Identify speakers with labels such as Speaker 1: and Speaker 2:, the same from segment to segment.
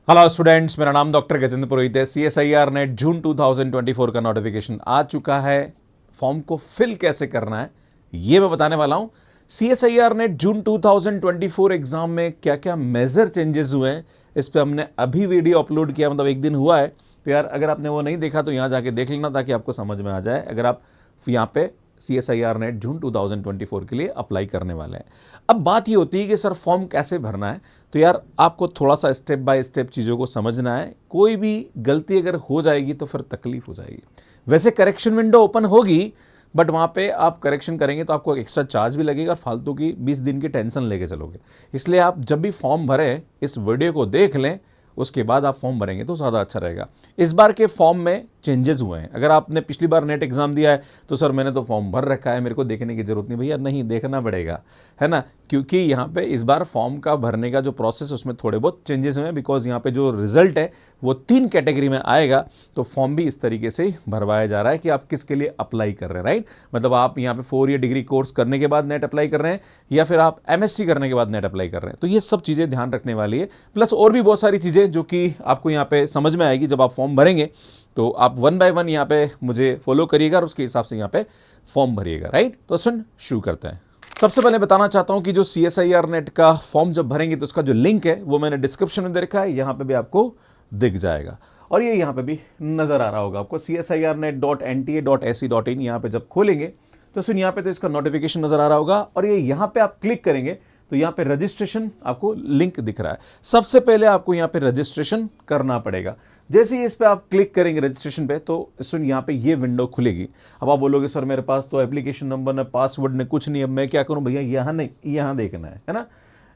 Speaker 1: Hello students, मेरा नाम doctor Gajendra पुरोहित है। CSIR नेट जून 2024 का नोटिफिकेशन आ चुका है। फॉर्म को फिल कैसे करना है ये मैं बताने वाला हूं। CSIR नेट जून 2024 एग्जाम में क्या क्या मेजर चेंजेस हुए हैं इस पे हमने अभी वीडियो अपलोड किया, मतलब एक दिन हुआ है। तो यार अगर आपने वो नहीं देखा तो यहाँ जाके देख लेना ताकि आपको समझ में आ जाए अगर आप यहाँ पे CSIR नेट जून 2024 के लिए अप्लाई करने वाले हैं। अब बात ये होती है कि सर फॉर्म कैसे भरना है, तो यार आपको थोड़ा सा स्टेप बाय स्टेप चीज़ों को समझना है। कोई भी गलती अगर हो जाएगी तो फिर तकलीफ हो जाएगी। वैसे करेक्शन विंडो ओपन होगी बट वहाँ पे आप करेक्शन करेंगे तो आपको एक्स्ट्रा चार्ज भी लगेगा और फालतू की 20 दिन की टेंशन लेके चलोगे। इसलिए आप जब भी फॉर्म भरें इस वीडियो को देख लें, उसके बाद आप फॉर्म भरेंगे तो ज़्यादा अच्छा रहेगा। इस बार के फॉर्म में चेंजेस हुए हैं। अगर आपने पिछली बार नेट एग्जाम दिया है तो सर मैंने तो फॉर्म भर रखा है, मेरे को देखने की जरूरत नहीं। भैया नहीं, देखना पड़ेगा, है ना, क्योंकि यहाँ पे इस बार फॉर्म का भरने का जो प्रोसेस उसमें थोड़े बहुत चेंजेस हुए हैं। बिकॉज यहाँ पे जो रिजल्ट है वो 3 कैटेगरी में आएगा, तो फॉर्म भी इस तरीके से ही भरवाया जा रहा है कि आप किसके लिए अप्लाई कर रहे हैं। राइट, मतलब आप यहाँ पे 4 ईयर डिग्री कोर्स करने के बाद नेट अप्लाई कर रहे हैं या फिर आप MSc करने के बाद नेट अप्लाई कर रहे हैं, तो ये सब चीज़ें ध्यान रखने वाली है। प्लस और भी बहुत सारी चीज़ें जो कि आपको यहाँ पे समझ में आएगी जब आप फॉर्म भरेंगे। तो आप 1 बाय 1 यहाँ पे मुझे फॉलो करिएगा और उसके हिसाब से यहाँ पे फॉर्म भरिएगा। राइट, तो शुरू करते हैं। सबसे पहले बताना चाहता हूं कि जो CSIR नेट का फॉर्म जब भरेंगे तो उसका जो लिंक है वो मैंने डिस्क्रिप्शन में दे रखा है, यहाँ पे भी आपको दिख जाएगा और ये यहाँ पे भी नजर आ रहा होगा आपको। csirnet.nta.ac.in यहाँ पे जब खोलेंगे तो सुन यहाँ पे तो इसका नोटिफिकेशन नजर आ रहा होगा और ये यहाँ पे आप क्लिक करेंगे तो यहाँ पे रजिस्ट्रेशन आपको लिंक दिख रहा है। सबसे पहले आपको यहाँ पे रजिस्ट्रेशन करना पड़ेगा। जैसे ही इस पे आप क्लिक करेंगे रजिस्ट्रेशन पे तो सुन यहाँ पे ये विंडो खुलेगी। अब आप बोलोगे सर मेरे पास तो एप्लीकेशन नंबर न पासवर्ड न कुछ नहीं, अब मैं क्या करूँ? भैया यहाँ नहीं, यहाँ देखना है ना,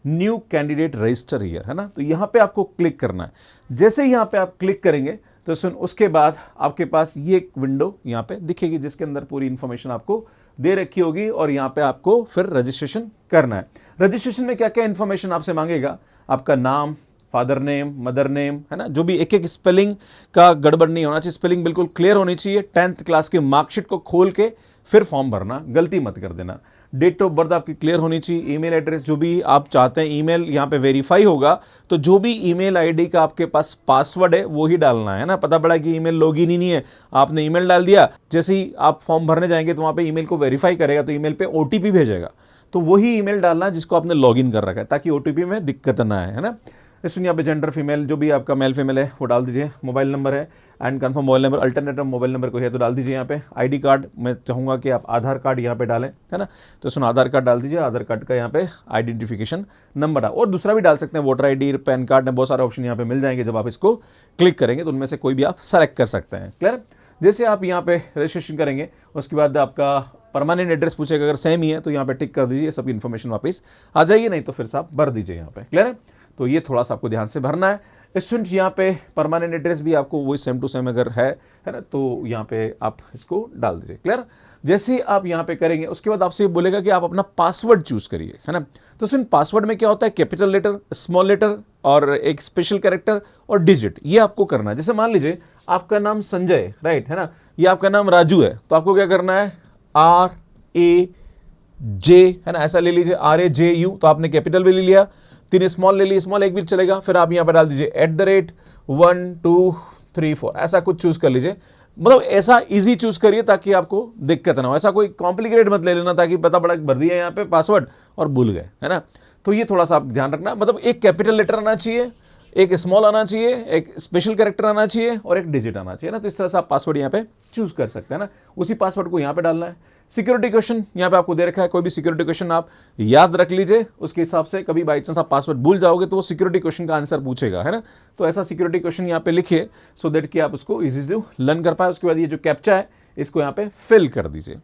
Speaker 1: न्यू कैंडिडेट रजिस्टर हियर, है ना, तो यहाँ पे आपको क्लिक करना है। जैसे यहाँ पे आप क्लिक करेंगे तो सुन उसके बाद आपके पास ये एक विंडो यहाँ पे दिखेगी जिसके अंदर पूरी इंफॉर्मेशन आपको दे रखी होगी और यहाँ पे आपको फिर रजिस्ट्रेशन करना है। रजिस्ट्रेशन में क्या क्या इंफॉर्मेशन आपसे मांगेगा? आपका नाम, फादर नेम, मदर नेम, है ना, जो भी एक एक स्पेलिंग का गड़बड़ नहीं होना चाहिए, स्पेलिंग बिल्कुल क्लियर होनी चाहिए। 10th क्लास की मार्कशीट को खोल के फिर फॉर्म भरना, गलती मत कर देना। डेट ऑफ बर्थ आपकी क्लियर होनी चाहिए। ईमेल एड्रेस जो भी आप चाहते हैं, ईमेल यहाँ पे वेरीफाई होगा तो जो भी ईमेल आईडी का आपके पास पासवर्ड है वो ही डालना है ना। पता पड़ा कि ईमेल लॉगिन ही नहीं है, आपने ईमेल डाल दिया, जैसे ही आप फॉर्म भरने जाएंगे तो वहाँ पे ईमेल को वेरीफाई करेगा तो ईमेल पे OTP भेजेगा, तो वही ईमेल डालना है जिसको आपने लॉगिन कर रखा है ताकि OTP में दिक्कत ना आए, है ना। इसमें यहाँ पे जेंडर फीमेल, जो भी आपका मेल फीमेल है वो डाल दीजिए। मोबाइल नंबर है and confirm mobile number, alternative mobile number कोई है तो डाल दीजिए यहाँ पे। ID कार्ड मैं चाहूँगा कि आप आधार कार्ड यहाँ पे डालें, है ना, तो इसमें आधार कार्ड डाल दीजिए। आधार कार्ड का यहाँ पे आइडेंटिफिकेशन नंबर और दूसरा भी डाल सकते हैं, वोटर ID, पैन कार्ड में बहुत सारे ऑप्शन यहाँ पे मिल जाएंगे। जब आप इसको क्लिक करेंगे तो उनमें से कोई भी आप सेलेक्ट कर सकते हैं। क्लियर? जैसे आप यहाँ पे रजिस्ट्रेशन करेंगे उसके बाद आपका परमानेंट एड्रेस पूछेगा, अगर सेम ही है तो यहाँ पे टिक कर दीजिए, सब इन्फॉर्मेशन वापस आ जाइए, नहीं तो फिर से आप भर दीजिए यहाँ पे। क्लियर है? तो ये थोड़ा सा आपको ध्यान से भरना है। स्टूडेंट यहाँ पे परमानेंट एड्रेस भी आपको वही सेम टू सेम अगर है ना, तो यहाँ पे आप इसको डाल दीजिए। क्लियर? जैसे आप यहाँ पे करेंगे उसके बाद आपसे ये बोलेगा कि आप अपना पासवर्ड चूज करिए, है ना। तो सुन, पासवर्ड में क्या होता है? कैपिटल लेटर, स्मॉल लेटर और एक स्पेशल कैरेक्टर और डिजिट, ये आपको करना है। जैसे मान लीजिए आपका नाम संजय, राइट, है ना, ये आपका नाम राजू है, तो आपको क्या करना है? RAJ, है ना, ऐसा ले लीजिए, RAJU, तो आपने कैपिटल भी ले लिया, 3 स्मॉल ले ली, स्मॉल एक भी चलेगा, फिर आप यहाँ पर डाल दीजिए @1 2 3 4, ऐसा कुछ चूज कर लीजिए। मतलब ऐसा इजी चूज करिए ताकि आपको दिक्कत ना हो। ऐसा कोई कॉम्प्लिकेटेड मत ले लेना ताकि पता पड़ा भर दिया यहाँ पे पासवर्ड और भूल गए, है ना। तो ये थोड़ा सा आप ध्यान रखना, मतलब एक कैपिटल लेटर आना चाहिए, एक स्मॉल आना चाहिए, एक स्पेशल कैरेक्टर आना चाहिए और एक डिजिट आना चाहिए ना। तो इस तरह से आप पासवर्ड यहाँ पे चूज कर सकते हैं ना, उसी पासवर्ड को यहाँ पे डालना है। सिक्योरिटी क्वेश्चन यहाँ पे आपको दे रखा है, कोई भी सिक्योरिटी क्वेश्चन आप याद रख लीजिए, उसके हिसाब से कभी बाई चांस आप पासवर्ड भूल जाओगे तो वो सिक्योरिटी क्वेश्चन का आंसर पूछेगा, है ना। तो ऐसा सिक्योरिटी क्वेश्चन यहाँ पे लिखिए सो दैट कि आप उसको इजीली लर्न कर पाए। उसके बाद ये जो कैप्चा है इसको यहाँ पे फिल कर दीजिए,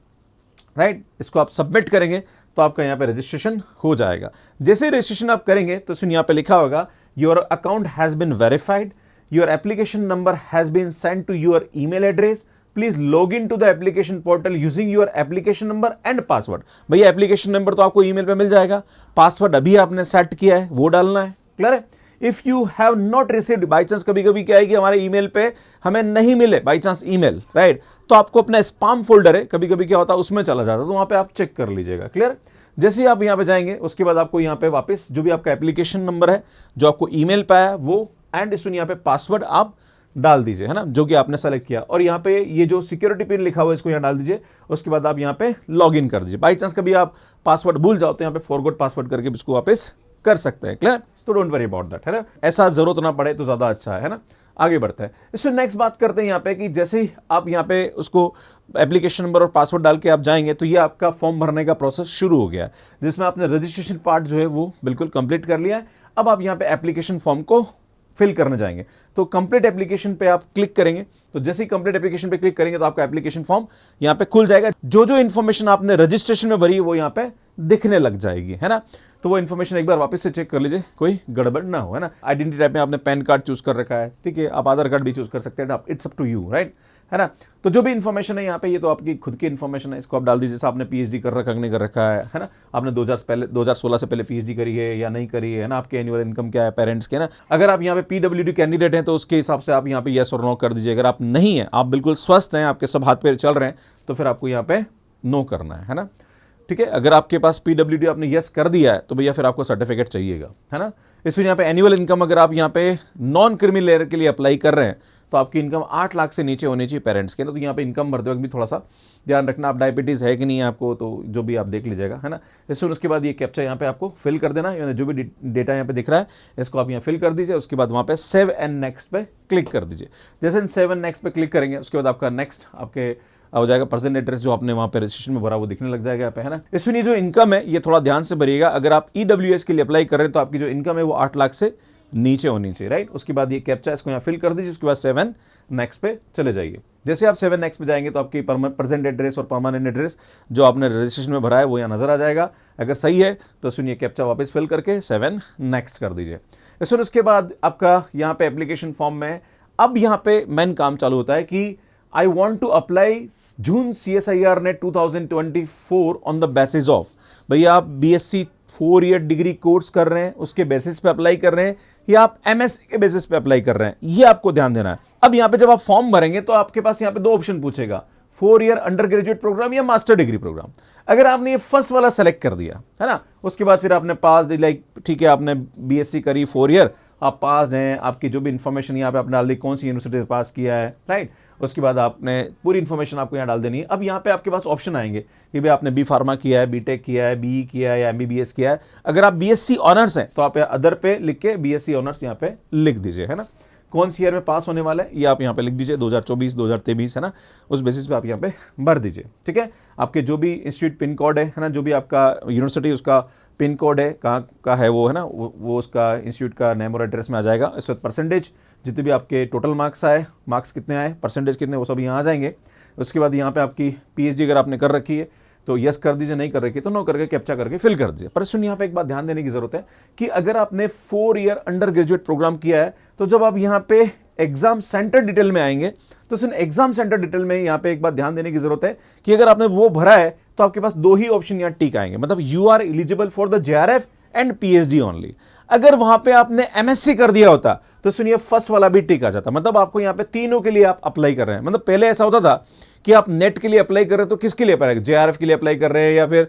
Speaker 1: राइट, इसको आप सबमिट करेंगे तो आपका यहाँ पे रजिस्ट्रेशन हो जाएगा। जैसे रजिस्ट्रेशन आप करेंगे तो सुन यहाँ पे लिखा होगा your account has been verified, your application number has been send to your email address, please log in to the application portal using your application number and password. भैया एप्लीकेशन नंबर तो आपको ईमेल पे मिल जाएगा, password अभी आपने set किया है वो डालना है। क्लियर है? If you have not received, by chance कभी कभी क्या है कि हमारे ईमेल पे हमें नहीं मिले बाई चांस ईमेल, राइट, तो आपको अपना स्पैम फोल्डर है, कभी कभी क्या होता है उसमें चला जाता है, तो वहां पे आप चेक कर लीजिएगा। क्लियर? जैसे ही आप यहाँ पे जाएंगे उसके बाद आपको यहाँ पे वापस जो भी आपका एप्लीकेशन नंबर है जो आपको ईमेल पे आया वो एंड इसमें यहाँ पे पासवर्ड आप डाल दीजिए, है ना, जो कि आपने सेलेक्ट किया। और यहाँ पे ये जो सिक्योरिटी पिन लिखा हुआ है इसको यहाँ डाल दीजिए। उसके बाद आप यहाँ पे लॉग इन कर दीजिए। बाई चांस कभी आप पासवर्ड भूल जाओ तो यहाँ पे फॉरगॉट पासवर्ड करके इसको वापस कर सकते हैं। क्लियर? तो डोंट वरी अबाउट दैट, है ना, ऐसा जरूरत ना पड़े तो ज्यादा अच्छा है ना। आगे बढ़ते हैं। इससे नेक्स्ट बात करते हैं यहाँ पे कि जैसे ही आप यहाँ पे उसको एप्लीकेशन नंबर और पासवर्ड डाल के आप जाएंगे तो ये आपका फॉर्म भरने का प्रोसेस शुरू हो गया है, जिसमें आपने रजिस्ट्रेशन पार्ट जो है वो बिल्कुल कंप्लीट कर लिया है। अब आप यहाँ पे एप्लीकेशन फॉर्म को फिल करने जाएंगे तो कंप्लीट एप्लीकेशन पे आप क्लिक करेंगे। तो जैसे ही कंप्लीट एप्लीकेशन पे क्लिक करेंगे तो आपका एप्लीकेशन फॉर्म यहाँ पे खुल जाएगा। जो जो इन्फॉर्मेशन आपने रजिस्ट्रेशन में भरी है वो यहाँ पे दिखने लग जाएगी, है ना। तो वो इन्फॉर्मेशन एक बार वापस से चेक कर लीजिए, कोई गड़बड़ ना हो, है ना। आइडेंटिटी टाइप में आपने पैन कार्ड चूज कर रखा है, ठीक है, आप आधार कार्ड भी चूज कर सकते हैं, it's up to you, right, है ना। तो जो भी इन्फॉर्मेशन है यहाँ पे ये तो आपकी खुद की इन्फॉर्मेशन है, इसको आप डाल दीजिए। जैसे आपने पीएचडी कर रखा नहीं कर रखा है ना, आपने 2016 से पहले पीएचडी करी है या नहीं करी है ना, आपके एनुअल इनकम क्या है पेरेंट्स के ना। अगर आप यहाँ पे पीडब्ल्यूडी कैंडिडेट हैं तो उसके हिसाब से आप यहाँ पे यस और नो कर दीजिए। अगर आप नहीं है, आप बिल्कुल स्वस्थ हैं, आपके सब हाथ पैर चल रहे हैं, तो फिर आपको यहाँ पे नो करना है ना, ठीक है। अगर आपके पास पीडब्ल्यूडी आपने यस कर दिया है तो भैया फिर आपको सर्टिफिकेट चाहिएगा, है ना। इसमें यहाँ पे एनुअल इनकम अगर आप यहाँ पे नॉन क्रिमी लेयर के लिए अप्लाई कर रहे हैं तो आपकी इनकम 8 लाख से नीचे होनी चाहिए पेरेंट्स के ना। तो यहाँ पे इनकम भरते वक्त भी थोड़ा सा ध्यान रखना, आप डायबिटीज़ है कि नहीं है आपको, तो जो भी आप देख लीजिएगा, है ना। इसमें उसके बाद ये कैप्चा यहाँ पे आपको फिल कर देना, यानी जो भी डेटा यहाँ पे दिख रहा है इसको आप यहाँ फिल कर दीजिए। उसके बाद वहाँ पे सेव एंड नेक्स्ट पे क्लिक कर दीजिए। जैसे सेव एंड नेक्स्ट पे क्लिक करेंगे उसके बाद आपका नेक्स्ट आपके हो जाएगा पर्सनल एड्रेस जो आपने वहाँ पे रजिस्ट्रेशन में भरा वो दिखने लग जाएगा यहाँ पे, है ना। इसमें जो इनकम है ये थोड़ा ध्यान से भरिएगा। अगर आप ईडब्ल्यूएस के लिए अप्लाई कर रहे हैं तो आपकी जो इनकम है वो 8 लाख से नीचे होनी चाहिए, राइट। उसके बाद ये कैप्चा इसको यहाँ फिल कर दीजिए। उसके बाद 7 नेक्स्ट पे चले जाइए। जैसे आप 7 नेक्स्ट पे जाएंगे तो आपकी प्रेजेंट एड्रेस और परमानेंट एड्रेस जो आपने रजिस्ट्रेशन में भरा है वो यहाँ नजर आ जाएगा। अगर सही है तो सुनिए कैप्चा वापस फिल करके 7 नेक्स्ट कर दीजिए। उसके बाद आपका यहाँ पे एप्लीकेशन फॉर्म में अब यहाँ पे मेन काम चालू होता है कि I want to apply June CSIR net 2024 on the basis of, भैया आप BSc 4 ईयर डिग्री कोर्स कर रहे हैं उसके बेसिस पे अप्लाई कर रहे हैं या आप MSc के बेसिस पे अप्लाई कर रहे हैं, ये आपको ध्यान देना है। अब यहाँ पे जब आप फॉर्म भरेंगे तो आपके पास यहाँ पे 2 ऑप्शन पूछेगा, 4 ईयर अंडर ग्रेजुएट प्रोग्राम या मास्टर डिग्री प्रोग्राम। अगर आपने ये फर्स्ट वाला सेलेक्ट कर दिया, है ना, उसके बाद फिर आपने पास लाइक ठीक है आपने BSc करी 4 ईयर, आप पास हैं, आपकी जो भी इन्फॉर्मेशन यहाँ पे आपने डाल दी, कौन सी यूनिवर्सिटी से पास किया है, राइट। उसके बाद आपने पूरी इन्फॉर्मेशन आपको यहाँ डाल देनी है। अब यहाँ पे आपके पास ऑप्शन आएंगे कि भाई आपने बी फार्मा किया है, बीटेक किया है, बीई किया है या MBBS किया है। अगर आप BSc ऑनर्स हैं तो आप अदर पे लिख के BSc ऑनर्स यहाँ पे लिख दीजिए, है ना। कौन सी ईयर में पास होने वाला है ये आप यहाँ पे लिख दीजिए, 2024 2023, है ना, उस बेसिस पे आप यहाँ पे भर दीजिए, ठीक है। आपके जो भी इंस्टीट्यूट पिन कोड है ना, जो भी आपका यूनिवर्सिटी उसका पिन कोड है कहाँ का है वो, है ना, वो उसका इंस्टीट्यूट का नेम और एड्रेस में आ जाएगा। इस वक्त परसेंटेज जितने भी आपके टोटल मार्क्स आए, मार्क्स कितने आए, परसेंटेज कितने, वो सब यहाँ आ जाएंगे। उसके बाद यहाँ पे आपकी PhD अगर आपने कर रखी है तो यस कर दीजिए, नहीं कर रखी तो नो करके कैप्चा करके फिल कर दीजिए। पर सुनिए यहाँ पे एक बात ध्यान देने की जरूरत है कि अगर आपने 4 ईयर अंडर ग्रेजुएट प्रोग्राम किया है तो जब आप यहाँ पे एग्जाम सेंटर डिटेल में आएंगे तो सुन एग्जाम सेंटर डिटेल में यहाँ पे एक बात ध्यान देने की जरूरत है कि अगर आपने वो भरा है तो आपके पास 2 ही ऑप्शन यहाँ टिक आएंगे, मतलब you are eligible for the JRF and PhD only. अगर वहां पे आपने MSc कर दिया होता तो सुनिए फर्स्ट वाला भी टिक आ जाता, मतलब आपको यहाँ पे तीनों के लिए आप अप्लाई कर रहे हैं। मतलब पहले ऐसा होता था कि आप नेट के लिए अप्लाई कर रहे हैं तो किसके लिए अप्लाई, JRF के लिए अप्लाई कर रहे हैं या फिर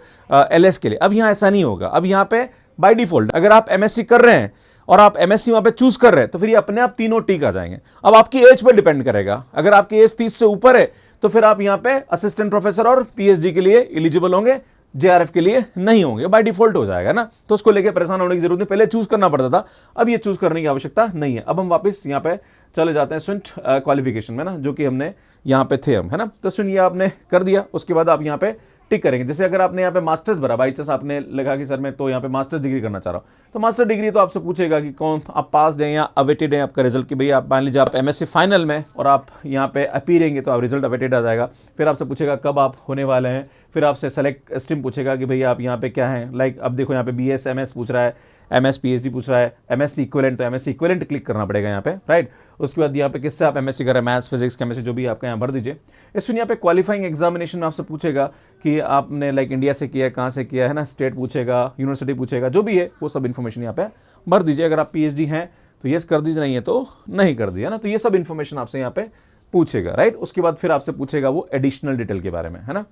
Speaker 1: LS के लिए। अब यहाँ ऐसा नहीं होगा, अब यहाँ पे बाय डिफॉल्ट अगर आप MSc कर रहे हैं और आप MSc वहां पे चूज कर रहे हैं तो फिर ये अपने आप तीनों टिक आ जाएंगे। अब आपकी एज पर डिपेंड करेगा, अगर आपकी एज 30 से ऊपर है तो फिर आप यहाँ पे असिस्टेंट प्रोफेसर और PhD के लिए एलिजिबल होंगे, JRF के लिए नहीं होंगे, बाय डिफॉल्ट हो जाएगा ना। तो उसको लेके परेशान होने की जरूरत नहीं, पहले चूज करना पड़ता था, अब ये चूज करने की आवश्यकता नहीं है। अब हम वापस यहाँ पे चले जाते हैं स्टूडेंट क्वालिफिकेशन में ना, जो कि हमने यहाँ पे थे हम, है ना। तो सुनिए आपने कर दिया, उसके बाद आप यहाँ पे टिक करेंगे। जैसे अगर आपने यहाँ पे मास्टर्स भरा, बाई चांस आपने लगा कि सर मैं तो यहाँ पे मास्टर्स डिग्री करना चाह रहा हूँ, तो मास्टर डिग्री तो आपसे पूछेगा कि कौन आप पास हैं या अवेटेड हैं आपका रिजल्ट, कि भैया आप मान लीजिए आप MSc फाइनल में और आप यहाँ पे अपीरेंगे तो आप रिजल्ट अवेटेड आ जाएगा। फिर आपसे पूछेगा कब आप होने वाले हैं, फिर आपसे सेलेक्ट स्ट्रीम पूछेगा कि भैया आप यहाँ पे क्या हैं, लाइक अब देखो यहाँ पे BS MS पूछ रहा है, MS PhD पूछ रहा है, MSc इक्विवेलेंट, तो MSc इक्विवेलेंट क्लिक करना पड़ेगा यहाँ पे, राइट। उसके बाद यहाँ पे किससे आप MSc कर रहे हैं, मैथ्स फिजिक्स केमिस्ट्री जो भी आपका यहाँ भर दीजिए। इस यहाँ पे क्वालिफाइंग एग्जामिनेशन में आपसे पूछेगा कि आपने लाइक इंडिया से किया है, कहाँ से किया है ना, स्टेट पूछेगा, यूनिवर्सिटी पूछेगा, जो भी है वो सब इन्फॉर्मेशन यहाँ पे भर दीजिए। अगर आप PhD हैं तो यस कर दीजिए, नहीं है तो नहीं कर दिया ना। तो ये सब इन्फॉर्मेशन आपसे यहाँ पे पूछेगा, राइट। उसके बाद फिर आपसे पूछेगा वो एडिशनल डिटेल के बारे में, है ना।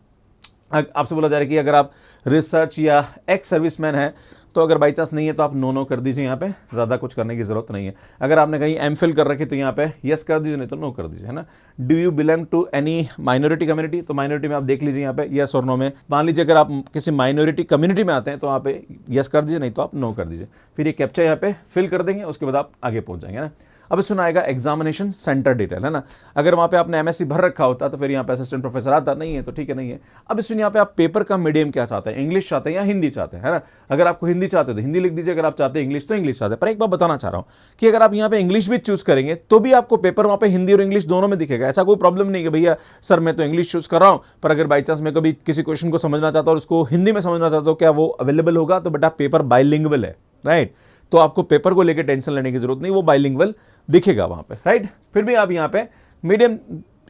Speaker 1: आपसे बोला जा रहा है कि अगर आप रिसर्च या एक्स सर्विसमैन है तो अगर बाई चांस नहीं है तो आप नो कर दीजिए, यहाँ पे ज़्यादा कुछ करने की ज़रूरत नहीं है। अगर आपने कहीं एमफिल कर रखी तो यहाँ पे यस कर दीजिए, नहीं तो नो कर दीजिए, है ना। Do you belong to any minority community, तो माइनॉरिटी में आप देख लीजिए यहाँ पे यस और नो में। मान लीजिए अगर आप किसी माइनॉरिटी कम्युनिटी में आते हैं तो यहाँ पे यस कर दीजिए, नहीं तो आप नो कर दीजिए। फिर ये कैप्चा यहाँ पे फिल कर देंगे, उसके बाद आप आगे पहुंच जाएंगे ना। अब इसमें आएगा एग्जामिनेशन सेंटर डिटेल, है ना। अगर वहाँ पे आपने एमएससी भर रखा होता तो फिर यहाँ पे असिस्टेंट प्रोफेसर आता, नहीं है तो ठीक है, नहीं है। अब इसमें यहाँ पे आप पेपर का मीडियम क्या चाहते हैं, इंग्लिश चाहते हैं या हिंदी चाहते हैं, है ना। अगर आपको हिंदी चाहते हैं तो हिंदी लिख दीजिए, अगर आप चाहते हैं इंग्लिश तो इंग्लिश चाहते हैं। पर एक बात बताना चाह रहा हूँ कि अगर आप यहाँ पे इंग्लिश भी चूज करेंगे तो भी आपको पेपर वहाँ पे हिंदी और इंग्लिश दोनों में दिखेगा। ऐसा कोई प्रॉब्लम नहीं है भैया सर मैं तो इंग्लिश चूज कर रहा हूँ, पर अगर बाई चांस मैं कभी किसी क्वेश्चन को समझना चाहता हूँ और उसको हिंदी में समझना चाहता हूँ, क्या वो अवेलेबल होगा? तो बेटा पेपर बाइलिंगुअल है, राइट। तो आपको पेपर को लेकर टेंशन लेने की जरूरत नहीं, वो बाइलिंगुअल दिखेगा वहां पे, राइट। फिर भी आप यहाँ पे मीडियम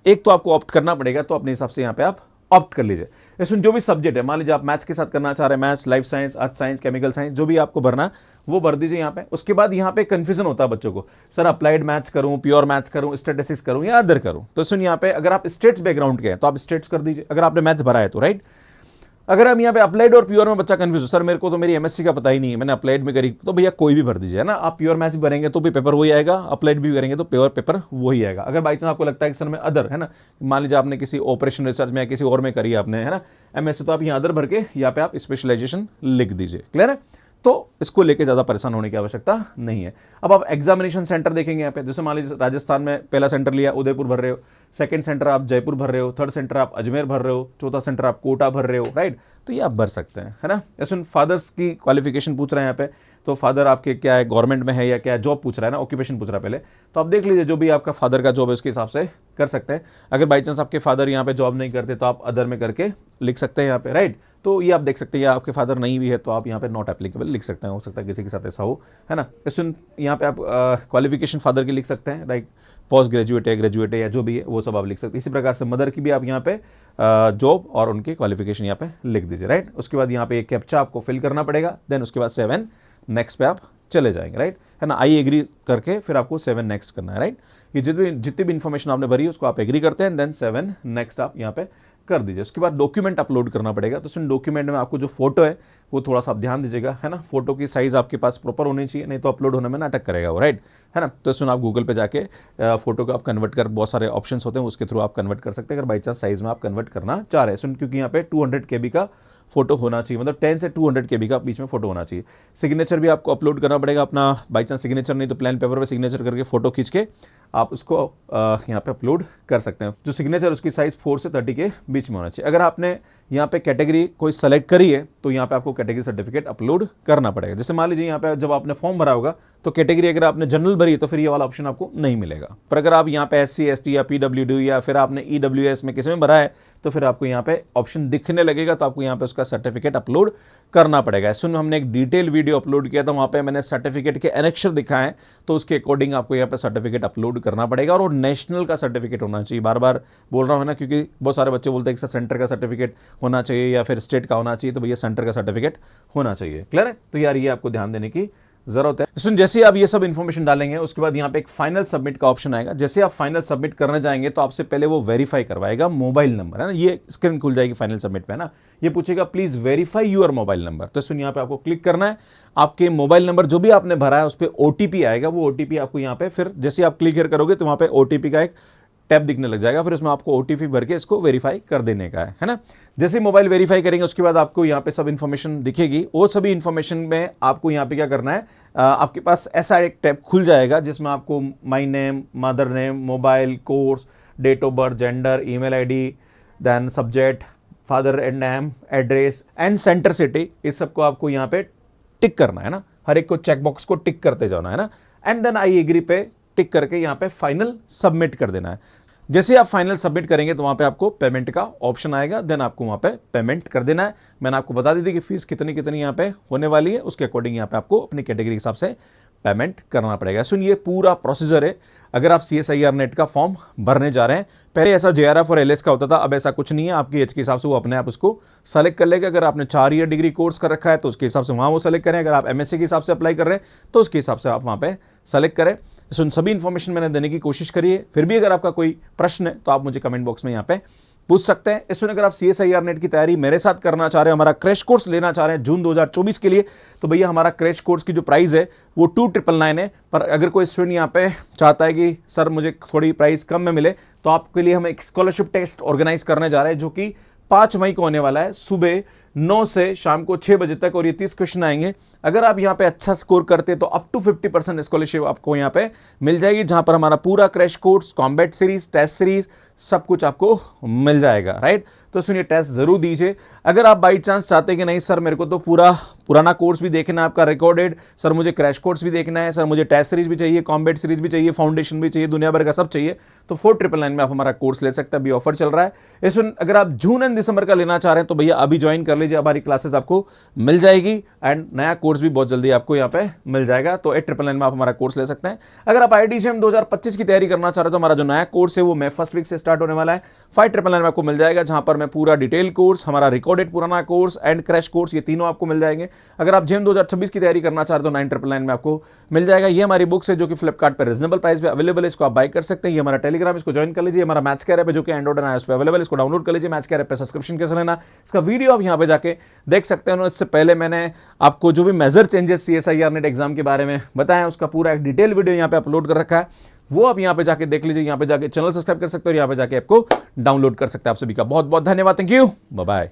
Speaker 1: एक तो आपको ऑप्ट करना पड़ेगा, तो अपने हिसाब से यहाँ पे आप ऑप्ट कर लीजिए। इसमें जो भी सब्जेक्ट है, मान लीजिए आप मैथ्स के साथ करना चाह रहे हैं, maths, life science, earth science, chemical science, जो भी आपको भरना वो भर दीजिए यहाँ पे। उसके बाद यहाँ पे कंफ्यूजन होता है बच्चों को, सर अप्लाइड मैथ्स करूँ, प्योर मैथ्स करूँ, स्टैटिस्टिक्स करूँ या अदर करूँ। तो सुन यहाँ पे अगर आप स्टेट्स बैकग्राउंड के हैं तो आप स्टेट्स कर दीजिए, अगर आपने मैथ्स भरा है तो, राइट। अगर हम यहाँ पे अप्लाइड और प्योर में बच्चा कंफ्यूज हो, सर मेरे को तो मेरी एमएससी का पता ही नहीं है, मैंने अप्लाइड में करी, तो भैया कोई भी भर दीजिए, है ना। आप प्योर मैथ्स भी भरेंगे तो भी पेपर वही आएगा, अप्लाइड भी करेंगे तो प्योर पेपर वही आएगा। अगर बाई चांस आपको लगता है कि सर मैं अदर, है ना, मान लीजिए आपने किसी ऑपरेशन रिसर्च में या किसी और में करी आपने, है ना, एमएससी, तो आप यहाँ अदर भर के यहाँ पे आप स्पेशलाइजेशन लिख दीजिए। क्लियर है? तो इसको लेके ज़्यादा परेशान होने की आवश्यकता नहीं है। अब आप एग्जामिनेशन सेंटर देखेंगे यहाँ पे, जैसे मान लीजिए राजस्थान में पहला सेंटर लिया, उदयपुर भर रहे हो, सेकंड सेंटर आप जयपुर भर रहे हो, थर्ड सेंटर आप अजमेर भर रहे हो, चौथा सेंटर आप कोटा भर रहे हो, राइट। तो ये आप भर सकते हैं, है ना। ऐसे फादर्स की क्वालिफिकेशन पूछ रहे हैं यहाँ पे, तो फादर आपके क्या है, गवर्नमेंट में है या क्या जॉब पूछ रहा है ना, ऑक्यूपेशन पूछ रहा है पहले, तो आप देख लीजिए जो भी आपका फादर का जॉब है उसके हिसाब से कर सकते हैं। अगर बाई चांस आपके फादर यहाँ पे जॉब नहीं करते तो आप अदर में करके लिख सकते हैं यहाँ पे, राइट। तो ये आप देख सकते हैं, या आपके फादर नहीं भी है तो आप यहाँ पे नॉट एप्लीकेबल लिख सकते हैं, हो सकता है किसी के साथ ऐसा हो, है ना। इसमें यहाँ पे आप क्वालिफिकेशन फादर की लिख सकते हैं, लाइक पोस्ट ग्रेजुएट है, ग्रेजुएट है, या जो भी है वो सब आप लिख सकते हैं। इसी प्रकार से मदर की भी आप यहाँ पे जॉब और उनकी क्वालिफिकेशन यहाँ पे लिख दीजिए, राइट। उसके बाद यहाँ पे एक कैप्चा आपको फिल करना पड़ेगा, देन उसके बाद 7 नेक्स्ट पे आप चले जाएंगे, राइट, है ना। आई एग्री करके फिर आपको 7 नेक्स्ट करना है, राइट। ये जितनी भी इन्फॉर्मेशन आपने भरी है उसको आप एग्री करते हैं, देन 7 नेक्स्ट आप यहाँ पे कर दीजिए। उसके बाद डॉक्यूमेंट अपलोड करना पड़ेगा, तो उसमें डॉक्यूमेंट में आपको जो फोटो है वो थोड़ा सा आप ध्यान दीजिएगा, है ना। फोटो की साइज आपके पास प्रॉपर होनी चाहिए, नहीं तो अपलोड होने में नाटक करेगा वो, राइट, है ना। तो इसमें आप गूगल पे जाके फोटो को आप कन्वर्ट कर, बहुत सारे ऑप्शंस होते हैं उसके थ्रू आप कन्वर्ट कर सकते हैं, अगर बाई चांस साइज में आप कन्वर्ट करना चाह रहे हैं। क्योंकि यहाँ पे 200 KB का फोटो होना चाहिए, मतलब 10 से 200 KB का बीच में फोटो होना चाहिए। सिग्नेचर भी आपको अपलोड करना पड़ेगा अपना, बाई चांस सिग्नेचर नहीं तो प्लेन पेपर पे सिग्नेचर करके फोटो खींच के आप उसको यहाँ पे अपलोड कर सकते हैं। जो सिग्नेचर उसकी साइज 4 से 30 के बीच में होना चाहिए। अगर आपने यहाँ पे कैटेगरी कोई सेलेक्ट करी है तो यहाँ पे आपको कैटेगरी सर्टिफिकेट अपलोड करना पड़ेगा। जैसे मान लीजिए यहाँ पे जब आपने फॉर्म भरा होगा तो कैटेगरी अगर आपने जनरल भरी है तो फिर ये वाला ऑप्शन आपको नहीं मिलेगा। पर अगर आप यहाँ पे SC ST या PWD या फिर आपने EWS में किसी में भरा है तो फिर आपको यहाँ पे ऑप्शन दिखने लगेगा, तो आपको यहाँ पे उसका सर्टिफिकेट अपलोड करना पड़ेगा। सुन हमने एक डिटेल वीडियो अपलोड किया था, वहाँ पे मैंने सर्टिफिकेट के एनेक्शर दिखाए, तो उसके अकॉर्डिंग आपको यहाँ पे सर्टिफिकेट अपलोड करना पड़ेगा। और वो नेशनल का सर्टिफिकेट होना चाहिए, बार बार बोल रहा हूँ ना, क्योंकि बहुत सारे बच्चे बोलते हैं कि सेंटर का सर्टिफिकेट होना चाहिए या फिर स्टेट का होना चाहिए, तो भैया सेंटर का सर्टिफिकेट होना चाहिए। क्लियर है? तो यार ये आपको ध्यान देने की जरूरत है। सुन जैसे आप ये सब इन्फॉर्मेशन डालेंगे उसके बाद यहाँ पे एक फाइनल सबमिट का ऑप्शन आएगा। जैसे आप फाइनल सबमिट करने जाएंगे तो आपसे पहले वो वेरीफाई करवाएगा मोबाइल नंबर, है ना। ये स्क्रीन खुल जाएगी फाइनल सबमिट पे, है ना। ये पूछेगा please verify your mobile number, तो सुन यहाँ पे आपको क्लिक करना है। आपके मोबाइल नंबर जो भी आपने भरा है उस पर OTP आएगा, वो OTP आपको यहाँ पे फिर जैसे आप क्लिक करोगे तो वहाँ पे OTP का एक टैब दिखने लग जाएगा, फिर उसमें आपको OTP भर के इसको वेरीफाई कर देने का है ना। जैसे मोबाइल वेरीफाई करेंगे उसके बाद आपको यहाँ पे सब इन्फॉर्मेशन दिखेगी। वो सभी इन्फॉर्मेशन में आपको यहाँ पे क्या करना है, आपके पास ऐसा एक टैब खुल जाएगा जिसमें आपको my name, mother name, mobile, course, date of birth, gender, email ID, then subject, father and name, address and centre city, इस सबको आपको यहाँ पे टिक करना है ना। हर एक को चेकबॉक्स को टिक करते जाना है ना, एंड देन आई एग्री पे टिक करके यहाँ पे फाइनल सबमिट कर देना है। जैसे आप फाइनल सबमिट करेंगे तो वहाँ पे आपको पेमेंट का ऑप्शन आएगा, देन आपको वहाँ पे पेमेंट कर देना है। मैंने आपको बता दी थी कि फीस कितनी कितनी यहाँ पे होने वाली है, उसके अकॉर्डिंग यहाँ पे आपको अपनी कैटेगरी के हिसाब से पेमेंट करना पड़ेगा। सुनिए पूरा प्रोसीजर है। अगर आप CSIR नेट का फॉर्म भरने जा रहे हैं, पहले ऐसा JRF और LS का होता था, अब ऐसा कुछ नहीं है। आपकी एज के हिसाब से वो अपने आप उसको सेलेक्ट कर लेगा। अगर आपने 4 ईयर डिग्री कोर्स कर रखा है तो उसके हिसाब से वहाँ वो सेलेक्ट करें। अगर आप MSc के हिसाब से अप्लाई कर रहे हैं तो उसके हिसाब से आप वहाँ पे सेलेक्ट करें। सुन सभी इन्फॉर्मेशन मैंने देने की कोशिश करी है, फिर भी अगर आपका कोई प्रश्न है तो आप मुझे कमेंट बॉक्स में यहाँ पे पूछ सकते हैं। इसमें अगर आप CSIR नेट की तैयारी मेरे साथ करना चाह रहे हैं, हमारा क्रैश कोर्स लेना चाह रहे हैं जून 2024 के लिए, तो भैया हमारा क्रैश कोर्स की जो प्राइस है वो 2999 है। पर अगर कोई स्टूडेंट यहाँ पे चाहता है कि सर मुझे थोड़ी प्राइस कम में मिले, तो आपके लिए हम एक स्कॉलरशिप टेस्ट ऑर्गेनाइज करने जा रहे हैं जो कि 5 मई को होने वाला है, सुबह 9 से शाम को 6 बजे तक, और ये 30 क्वेश्चन आएंगे। अगर आप यहाँ पे अच्छा स्कोर करते तो अप टू 50% स्कॉलरशिप आपको यहाँ पे मिल जाएगी, जहां पर हमारा पूरा crash course, combat series, test series सब कुछ आपको मिल जाएगा, राइट। तो सुनिए, टेस्ट जरूर दीजिए। अगर आप बाई चांस चाहते हैं कि नहीं सर मेरे को तो पूरा पुराना कोर्स भी देखना है आपका रिकॉर्डेड, सर मुझे क्रैश कोर्स भी देखना है, सर मुझे टेस्ट सीरीज भी चाहिए, कॉम्बैट सीरीज भी चाहिए, फाउंडेशन भी चाहिए, दुनिया भर का सब चाहिए, तो 4999 में आप हमारा कोर्स ले सकते हैं। अभी ऑफर चल रहा है। इसमें अगर आप जून एंड दिसंबर का लेना चाह रहे हैं तो भैया अभी ज्वाइन कर लीजिए, हमारी क्लासेस आपको मिल जाएगी एंड नया कोर्स भी बहुत जल्दी आपको यहाँ पे मिल जाएगा। तो 8999 में आप हमारा कोर्स ले सकते हैं। अगर आप IITJEM 2025 की तैयारी करना चाह रहे हो तो हमारा जो नया कोर्स है वो मई फर्स्ट वीक से स्टार्ट होने वाला है। 5999 में आपको मिल जाएगा, जहां पर मैं पूरा डिटेल कोर्स, हमारा रिकॉर्डेड पुराना कोर्स एंड क्रैश कोर्स, ये तीनों आपको मिल जाएंगे। अगर आप JEM 2026 की तैयारी करना चाह रहे हो तो 9999 में आपको मिल जाएगा। ये हमारी बुक्स है जो कि फ्लिपकार्ट पर रीजनेबल प्राइस पे अवेलेबल है, इसको आप बाय कर सकते हैं। ये हमारा टेलीग्राम, इसको ज्वाइन कर लीजिए। हमारा मैथ्स केयर ऐप है जो कि एंड्रॉइड एंड iOS पे अवेलेबल है, इसको डाउनलोड कर लीजिए। मैथ्स केयर ऐप पे सब्सक्रिप्शन कैसे लेना, इसका वीडियो आप यहाँ पे जाके देख सकते हैं। इससे पहले मैंने आपको जो भी major changes CSIR NET exam के बारे में बताया, उसका पूरा एक डिटेल वीडियो यहाँ पे अपलोड कर रखा है, वो आप यहाँ पे जाके देख लीजिए। यहाँ पे जाके चैनल सब्सक्राइब कर सकते हो और यहाँ पे जाके आपको डाउनलोड कर सकते हैं। आप सभी का बहुत बहुत धन्यवाद। Thank you, bye bye.